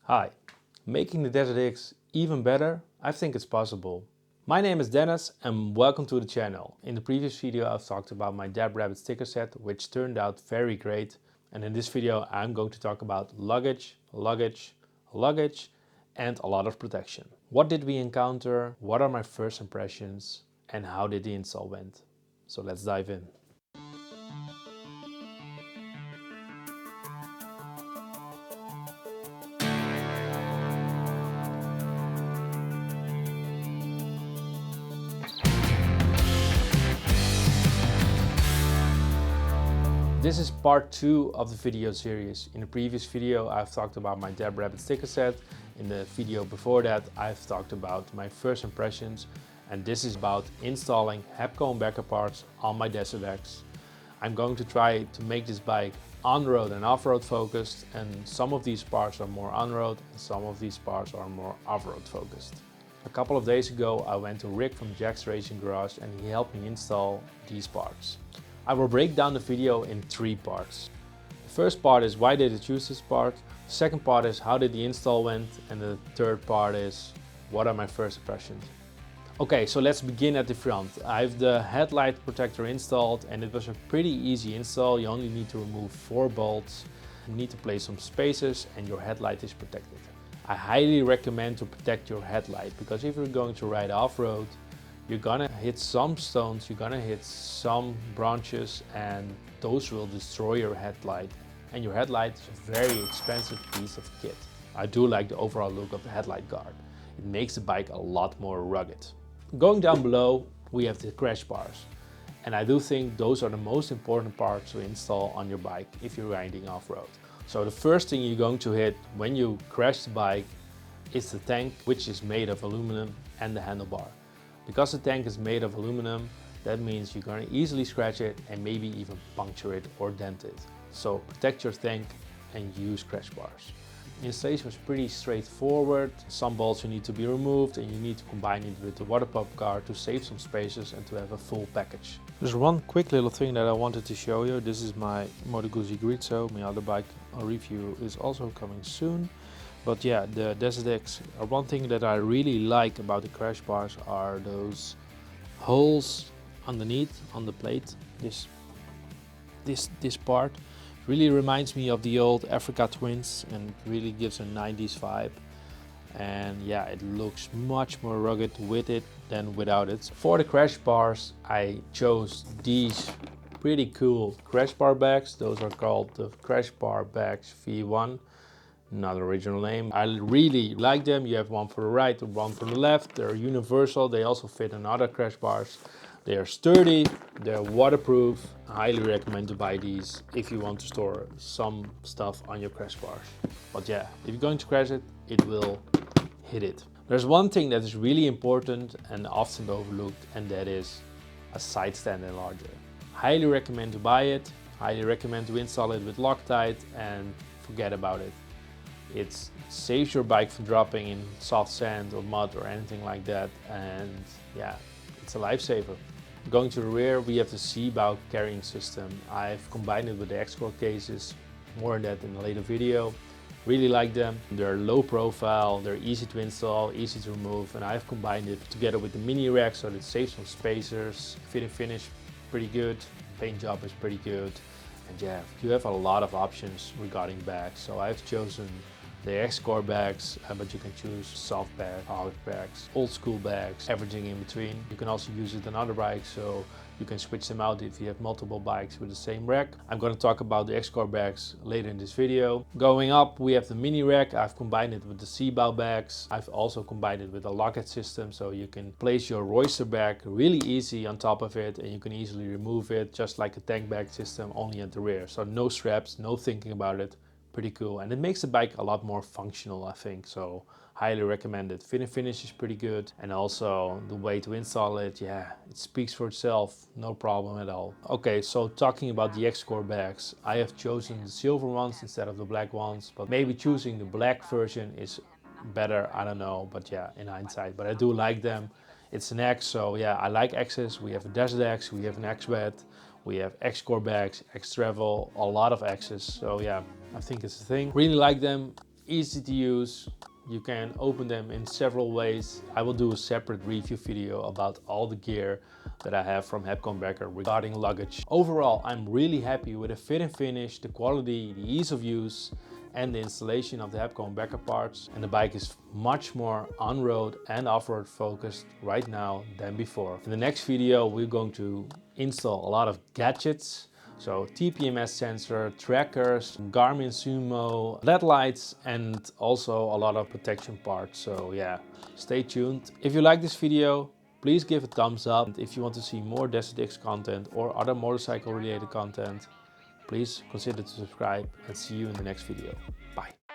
Hi, making the Desert X even better? I think it's possible. My name is Dennis and welcome to the channel. In the previous video I've talked about my Dab Rabbit sticker set, which turned out very great. And in this video I'm going to talk about luggage, and a lot of protection. What did we encounter? What are my first impressions? And how did the install went? So let's dive in. This is part 2 of the video series. In the previous video I've talked about my Dab Rabbit sticker set. In the video before that I've talked about my first impressions, and this is about installing Hepco Becker parts on my Desert X. I'm going to try to make this bike on-road and off-road focused, and some of these parts are more on-road and some of these parts are more off-road focused. A couple of days ago I went to Rick from Jack's Racing Garage and he helped me install these parts. I will break down the video in 3 parts. The first part is why did I choose this part, the second part is how did the install went, and the third part is what are my first impressions. Okay, so let's begin at the front. I have the headlight protector installed and it was a pretty easy install. You only need to remove 4 bolts, you need to place some spacers and your headlight is protected. I highly recommend to protect your headlight because if you're going to ride off-road, you're gonna hit some stones, you're gonna hit some branches, and those will destroy your headlight. And your headlight is a very expensive piece of kit. I do like the overall look of the Headlight Guard. It makes the bike a lot more rugged. Going down below, we have the Crashbars. And I do think those are the most important parts to install on your bike if you're riding off-road. So the first thing you're going to hit when you crash the bike is the tank, which is made of aluminum, and the handlebar. Because the tank is made of aluminum, that means you're going to easily scratch it and maybe even puncture it or dent it. So protect your tank and use Crashbars. Installation was pretty straightforward. Some bolts you need to be removed and you need to combine it with the water pump guard to save some spaces and to have a full package. There's one quick little thing that I wanted to show you. This is my Moto Guzzi Grezzo. My other bike review is also coming soon. But yeah, the Desert X, one thing that I really like about the Crashbars are those holes underneath on the plate. This part really reminds me of the old Africa Twins and really gives a 90s vibe. And yeah, it looks much more rugged with it than without it. For the Crashbars, I chose these pretty cool Crashbar bags. Those are called the Crashbar bags V1. Not original name. I really like them. You have one for the right and one for the left. They're universal. They also fit in other Crashbars. They are sturdy, they're waterproof. I highly recommend to buy these if you want to store some stuff on your Crashbars. But yeah, if you're going to crash it, it will hit it. There's one thing that is really important and often overlooked, and that is a Sidestand enlarger. Highly recommend to buy it. Highly recommend to install it with Loctite and forget about it. It saves your bike from dropping in soft sand or mud or anything like that, and yeah, it's a lifesaver. Going to the rear, we have the C-bow carrying system. I've combined it with the Xcore Cases, more on that in a later video. Really like them. They're low profile, they're easy to install, easy to remove, and I've combined it together with the Minirack so that it saves some spacers. Fit and finish, pretty good. Paint job is pretty good. And yeah, you have a lot of options regarding bags. So I've chosen the Xcore bags, but you can choose soft bags, hard bags, old school bags, everything in between. You can also use it on other bikes, so you can switch them out if you have multiple bikes with the same rack. I'm going to talk about the Xcore bags later in this video. Going up, we have the Minirack. I've combined it with the C-bow bags. I've also combined it with a Luggage system, so you can place your Royster bag really easy on top of it, and you can easily remove it, just like a tank bag system, only at the rear. So no straps, no thinking about it. Pretty cool, and it makes the bike a lot more functional, I think, so highly recommend it. Fit and finish is pretty good, and also the way to install it, yeah, it speaks for itself, no problem at all. Okay, so talking about the Xcore bags, I have chosen the silver ones instead of the black ones, but maybe choosing the black version is better, I don't know, but yeah, in hindsight, but I do like them. It's an X, so yeah, I like X's. We have a Desert X, we have an X-Bed, we have Xcore bags, X-Travel, a lot of X's, so yeah, I think it's a thing. Really like them. easy to use. You can open them in several ways. I will do a separate review video about all the gear that I have from Hepco Becker regarding luggage. Overall, I'm really happy with the fit and finish, the quality, the ease of use, and the installation of the Hepco Becker parts. And the bike is much more on-road and off-road focused right now than before. In the next video, we're going to install a lot of gadgets. So TPMS sensor, trackers, Garmin Sumo, LED lights, and also a lot of protection parts. So yeah, stay tuned. If you like this video, please give a thumbs up. And if you want to see more Desert X content or other motorcycle related content, please consider to subscribe and see you in the next video. Bye.